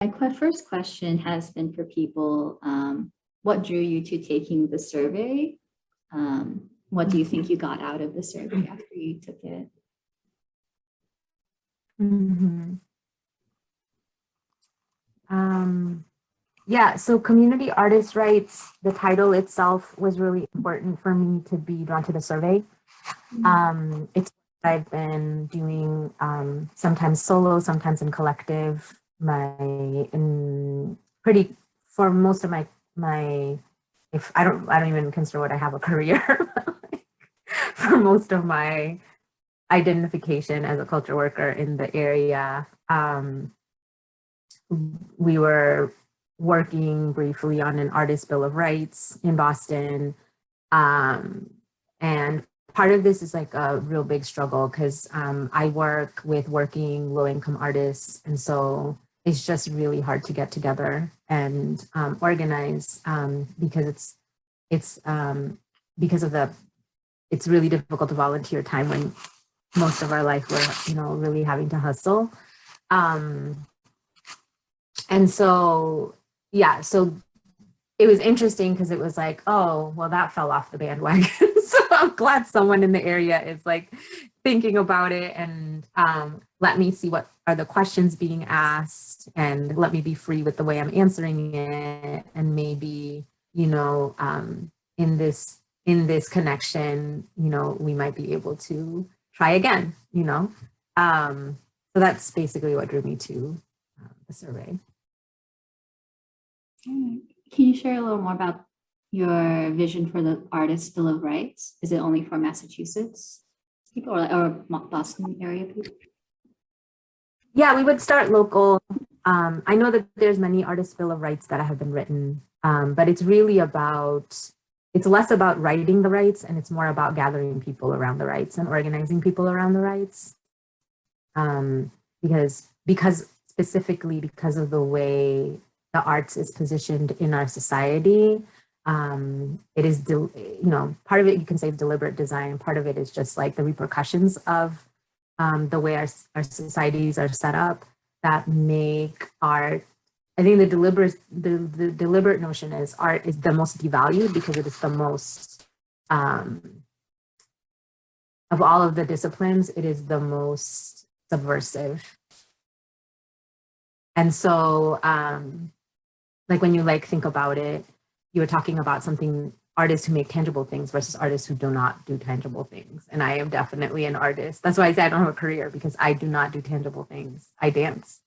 My first question has been for people, what drew you to taking the survey? What do you think you got out of the survey after you took it? Yeah, so community artist rights, the title itself was really important for me to be drawn to the survey. It's what I've been doing sometimes solo, sometimes in collective. For most of if I don't even consider what I have a career. For most of my identification as a culture worker in the area, we were working briefly on an artist bill of rights in Boston. And part of this is like a real big struggle because I work with working low-income artists. And so it's just really hard to get together and organize because it's really difficult to volunteer time when most of our life we're, really having to hustle. And so, yeah, so it was interesting because it was like, oh, well, that fell off the bandwagon. So I'm glad someone in the area is like thinking about it and let me see what are the questions being asked and let me be free with the way I'm answering it. And maybe, in this connection, we might be able to try again, So that's basically what drew me to the survey. Can you share a little more about your vision for the Artist Bill of Rights? Is it only for Massachusetts people or Boston area people? Yeah, we would start local. I know that there's many Artist Bill of Rights that have been written, but it's less about writing the rights and it's more about gathering people around the rights and organizing people around the rights. Because specifically because of the way the arts is positioned in our society, it is, part of it you can say is deliberate design. Part of it is just like the repercussions of the way our societies are set up that make art. I think the deliberate notion is art is the most devalued because it is the most, of all of the disciplines, it is the most subversive. And so, like when you think about it, you were talking about artists who make tangible things versus artists who do not do tangible things. And I am definitely an artist. That's why I say I don't have a career, because I do not do tangible things. I dance.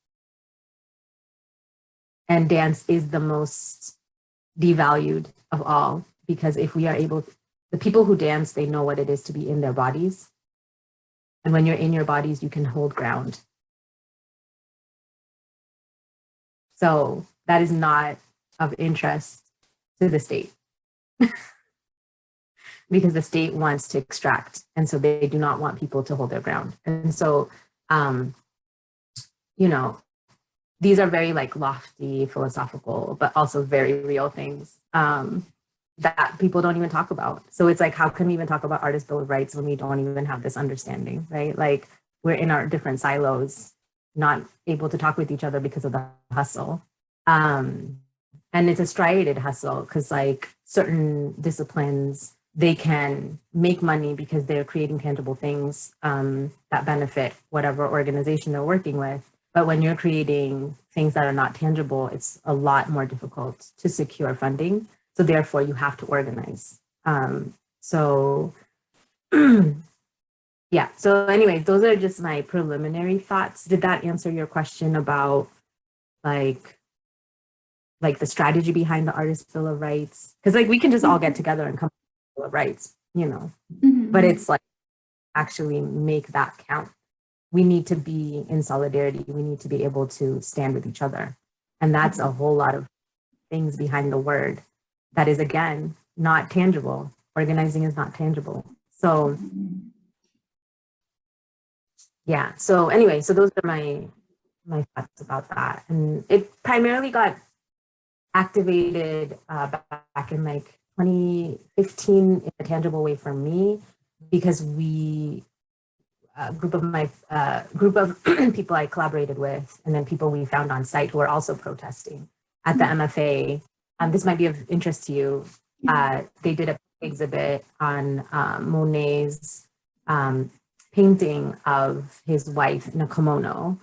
And dance is the most devalued of all, because if we are the people who dance, they know what it is to be in their bodies. And when you're in your bodies, you can hold ground. So that is not of interest to the state because the state wants to extract. And so they do not want people to hold their ground. And so, these are very lofty, philosophical, but also very real things that people don't even talk about. So it's how can we even talk about Artist Bill of Rights when we don't even have this understanding, right? We're in our different silos, not able to talk with each other because of the hustle. And it's a striated hustle because certain disciplines, they can make money because they're creating tangible things that benefit whatever organization they're working with. But when you're creating things that are not tangible, it's a lot more difficult to secure funding. So therefore you have to organize. Yeah, so anyway, those are just my preliminary thoughts. Did that answer your question about the strategy behind the Artist Bill of Rights? Because we can just all get together and come up with a Bill of Rights, but it's actually make that count. We need to be in solidarity. We need to be able to stand with each other. And that's a whole lot of things behind the word that is, again, not tangible. Organizing is not tangible. So yeah, so anyway, so those are my thoughts about that. And it primarily got activated back in 2015 in a tangible way for me, because group of people I collaborated with, and then people we found on site who were also protesting at the MFA. This might be of interest to you. They did a exhibit on Monet's painting of his wife in a kimono,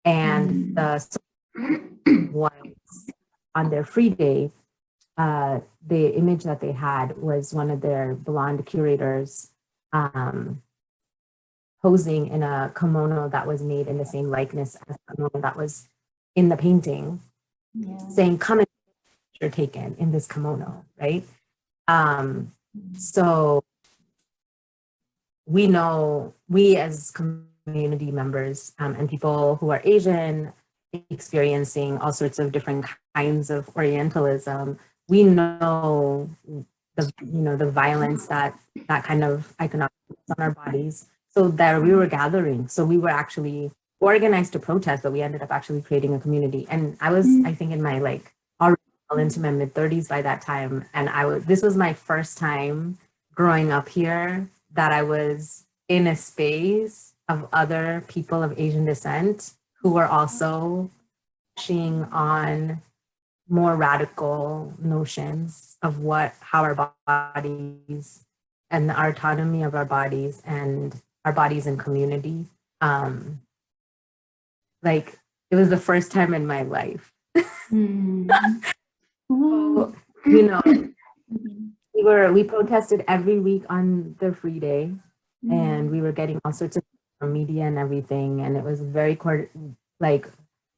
and the was on their free day. The image that they had was one of their blonde curators posing in a kimono that was made in the same likeness as the kimono that was in the painting, saying, "Come and get your picture taken in this kimono," right? So we know, we as community members and people who are Asian experiencing all sorts of different kinds of Orientalism, we know the violence that kind of iconography on our bodies. So that we were gathering. So we were actually organized to protest, but we ended up actually creating a community. And I was, I think, in my already into my mid-30s by that time. And this was my first time growing up here that I was in a space of other people of Asian descent who were also pushing on more radical notions of how our bodies and the autonomy of our bodies and our bodies in community. It was the first time in my life. So, we protested every week on the free day, and we were getting all sorts of media and everything, and it was very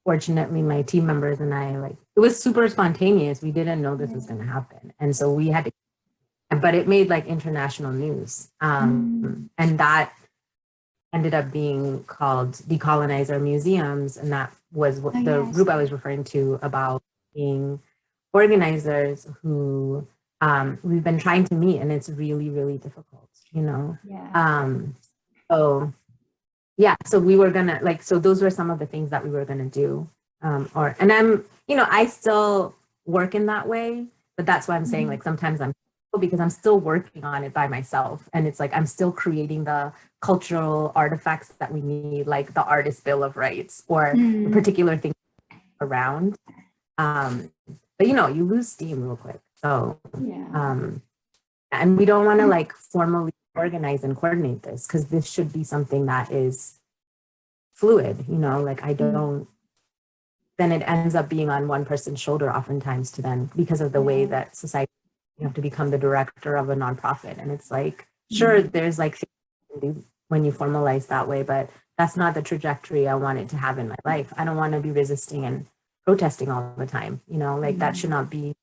fortunately my team members and I, it was super spontaneous. We didn't know this was going to happen, and so we had to, but it made international news, and that ended up being called Decolonize Our Museums, and that was what the group I was referring to about being organizers who we've been trying to meet, and it's really, really difficult, So we were gonna so those were some of the things that we were gonna do. And I'm, I still work in that way, but that's why I'm saying sometimes because I'm still working on it by myself, and it's I'm still creating the cultural artifacts that we need, like the Artist Bill of Rights or the particular thing around. But you lose steam real quick. So and we don't want to formally organize and coordinate this, because this should be something that is fluid, I don't, then it ends up being on one person's shoulder oftentimes because of the way that society, you have to become the director of a nonprofit. And it's sure, there's when you formalize that way, but that's not the trajectory I want it to have in my life. I don't want to be resisting and protesting all the time, that should not be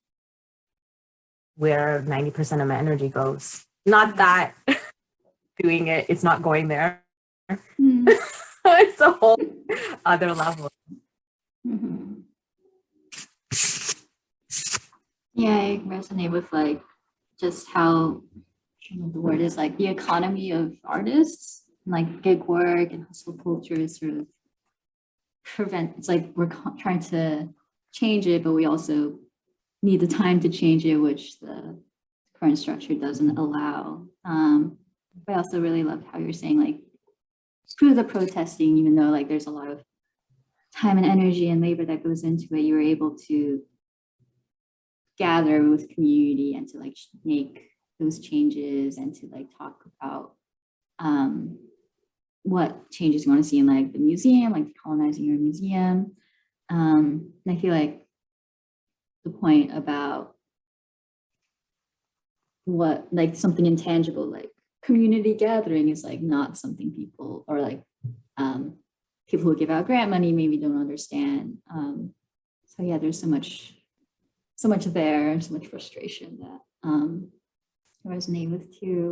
where 90% of my energy goes. Not that doing it, it's not going there. It's a whole other level. Yeah, I resonate with just how the word is the economy of artists, gig work and hustle culture is sort of it's we're trying to change it, but we also need the time to change it, which the current structure doesn't allow. I also really loved how you're saying through the protesting, even though there's a lot of time and energy and labor that goes into it, you were able to gather with community and to make those changes and to talk about what changes you want to see in the museum, decolonizing your museum. And I feel the point about what something intangible community gathering is not something people or people who give out grant money maybe don't understand. So yeah, there's so much there, so much frustration that I resonate with too.